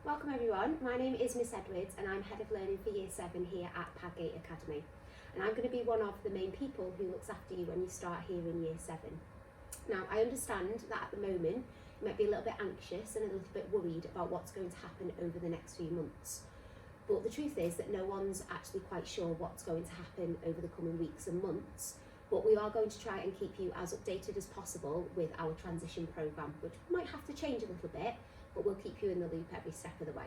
Welcome everyone, my name is Miss Edwards and I'm Head of Learning for Year 7 here at Padgate Academy. And I'm going to be one of the main people who looks after you when you start here in Year 7. Now, I understand that at the moment you might be a little bit anxious and a little bit worried about what's going to happen over the next few months. But the truth is that no one's actually quite sure what's going to happen over the coming weeks and months. But we are going to try and keep you as updated as possible with our transition programme, which might have to change a little bit, but we'll keep you in the loop every step of the way.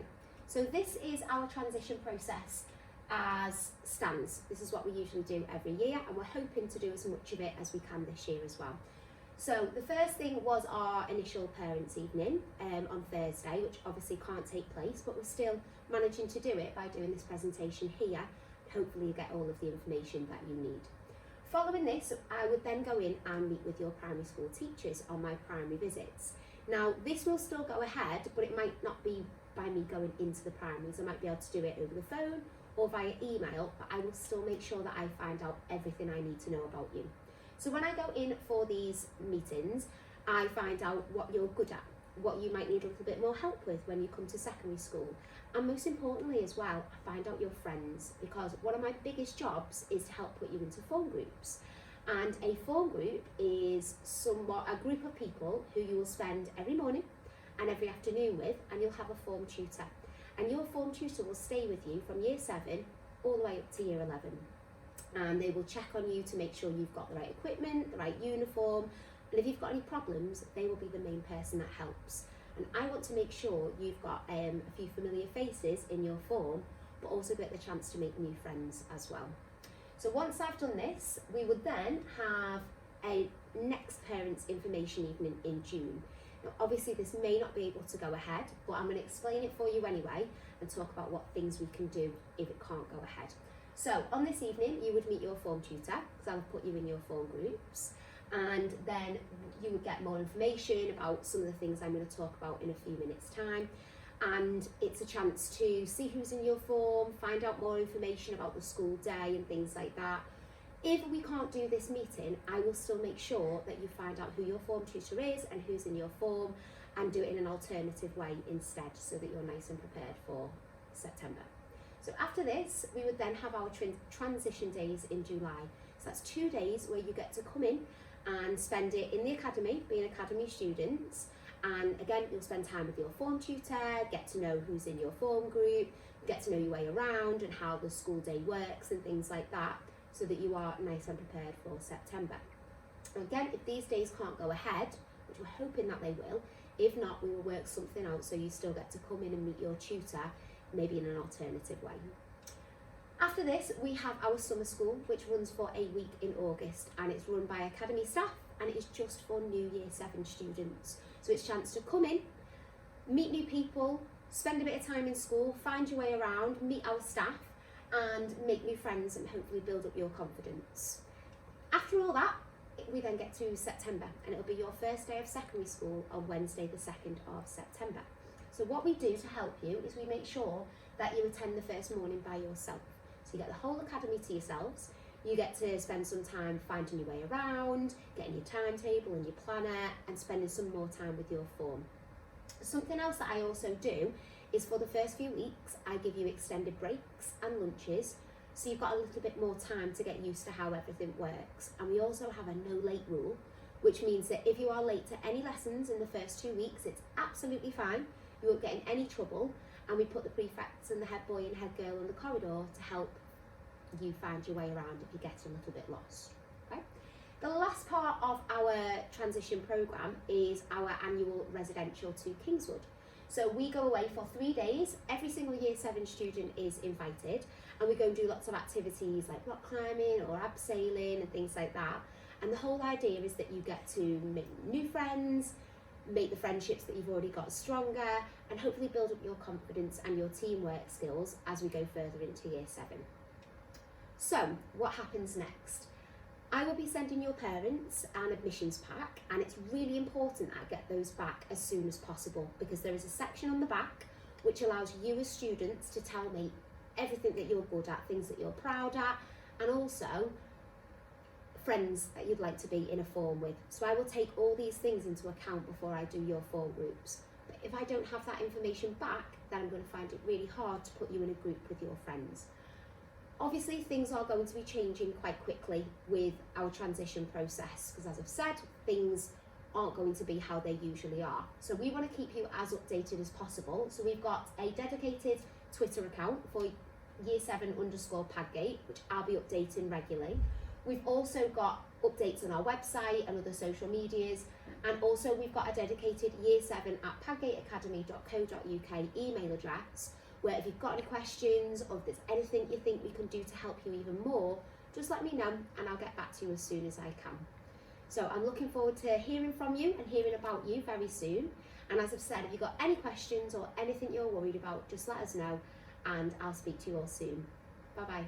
So this is our transition process as stands. This is what we usually do every year, and we're hoping to do as much of it as we can this year as well. So the first thing was our initial parents' evening on Thursday, which obviously can't take place, but we're still managing to do it by doing this presentation here. Hopefully you get all of the information that you need. Following this, I would then go in and meet with your primary school teachers on my primary visits. Now, this will still go ahead, but it might not be by me going into the primaries. I might be able to do it over the phone or via email, but I will still make sure that I find out everything I need to know about you. So when I go in for these meetings, I find out what you're good at, what you might need a little bit more help with when you come to secondary school. And most importantly as well, I find out your friends, because one of my biggest jobs is to help put you into form groups. And a form group is somewhat a group of people who you will spend every morning and every afternoon with, and you'll have a form tutor. And your form tutor will stay with you from year 7 all the way up to year 11. And they will check on you to make sure you've got the right equipment, the right uniform, and if you've got any problems, they will be the main person that helps. And I want to make sure you've got a few familiar faces in your form, but also get the chance to make new friends as well. So once I've done this, we would then have a next parents' information evening in June. Now, obviously this may not be able to go ahead, but I'm going to explain it for you anyway and talk about what things we can do if it can't go ahead. So on this evening, you would meet your form tutor, because I'll put you in your form groups, and then you would get more information about some of the things I'm going to talk about in a few minutes' time. And it's a chance to see who's in your form, find out more information about the school day and things like that. If we can't do this meeting, I will still make sure that you find out who your form tutor is and who's in your form, and do it in an alternative way instead, so that you're nice and prepared for September. So after this, we would then have our transition days in July. So that's 2 days where you get to come in and spend it in the academy, being academy students. And again, you'll spend time with your form tutor, get to know who's in your form group, get to know your way around and how the school day works and things like that, so that you are nice and prepared for September. Again, if these days can't go ahead, which we're hoping that they will, if not, we will work something out so you still get to come in and meet your tutor, maybe in an alternative way. After this, we have our summer school, which runs for a week in August, and it's run by academy staff, and it is just for new year 7 students. So it's a chance to come in, meet new people, spend a bit of time in school, find your way around, meet our staff, and make new friends and hopefully build up your confidence. After all that, we then get to September, and it'll be your first day of secondary school on Wednesday the 2nd of September. So what we do to help you is we make sure that you attend the first morning by yourself. So you get the whole academy to yourselves. You get to spend some time finding your way around, getting your timetable and your planner, and spending some more time with your form. Something else that I also do is, for the first few weeks, I give you extended breaks and lunches, so you've got a little bit more time to get used to how everything works. And we also have a no late rule, which means that if you are late to any lessons in the first 2 weeks, it's absolutely fine. You won't get in any trouble, and we put the prefects and the head boy and head girl in the corridor to help you find your way around if you get a little bit lost. Okay? The last part of our transition programme is our annual residential to Kingswood. So we go away for 3 days. Every single year 7 student is invited, and we go and do lots of activities like rock climbing or abseiling and things like that. And the whole idea is that you get to make new friends, make the friendships that you've already got stronger, and hopefully build up your confidence and your teamwork skills as we go further into year 7. So what happens next? I will be sending your parents an admissions pack, and it's really important that I get those back as soon as possible, because there is a section on the back which allows you as students to tell me everything that you're good at, things that you're proud at, and also friends that you'd like to be in a form with. So I will take all these things into account before I do your form groups. But if I don't have that information back, then I'm going to find it really hard to put you in a group with your friends. Obviously, things are going to be changing quite quickly with our transition process, because as I've said, things aren't going to be how they usually are. So we want to keep you as updated as possible. So we've got a dedicated Twitter account for year 7_Padgate, which I'll be updating regularly. We've also got updates on our website and other social medias, and also we've got a dedicated year7@padgateacademy.co.uk email address, where if you've got any questions or if there's anything you think we can do to help you even more, just let me know and I'll get back to you as soon as I can. So I'm looking forward to hearing from you and hearing about you very soon. And as I've said, if you've got any questions or anything you're worried about, just let us know and I'll speak to you all soon. Bye bye.